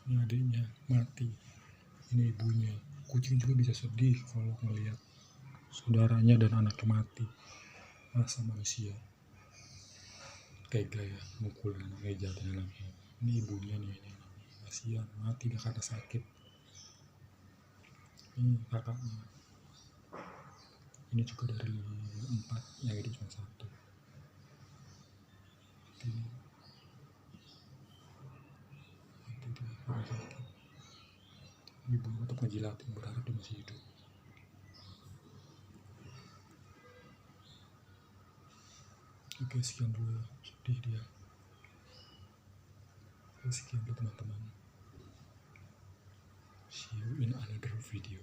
Ini adiknya mati, ini ibunya. Kucing juga bisa sedih kalau ngelihat saudaranya dan anaknya mati. Masa manusia kayak gaya mukul anaknya, jatuhin anaknya. Ini ibunya nih, ini kasihan mati dia karena sakit. Ini kakaknya, ini juga dari 4 yang hidup cuma 1. Ini mati dia karena sakit. Ibunya tetap ngejilatin, berharap dia masih hidup. Oke, sekian dulu ya, sedih dia. Sekian dulu teman-teman. See you in another video.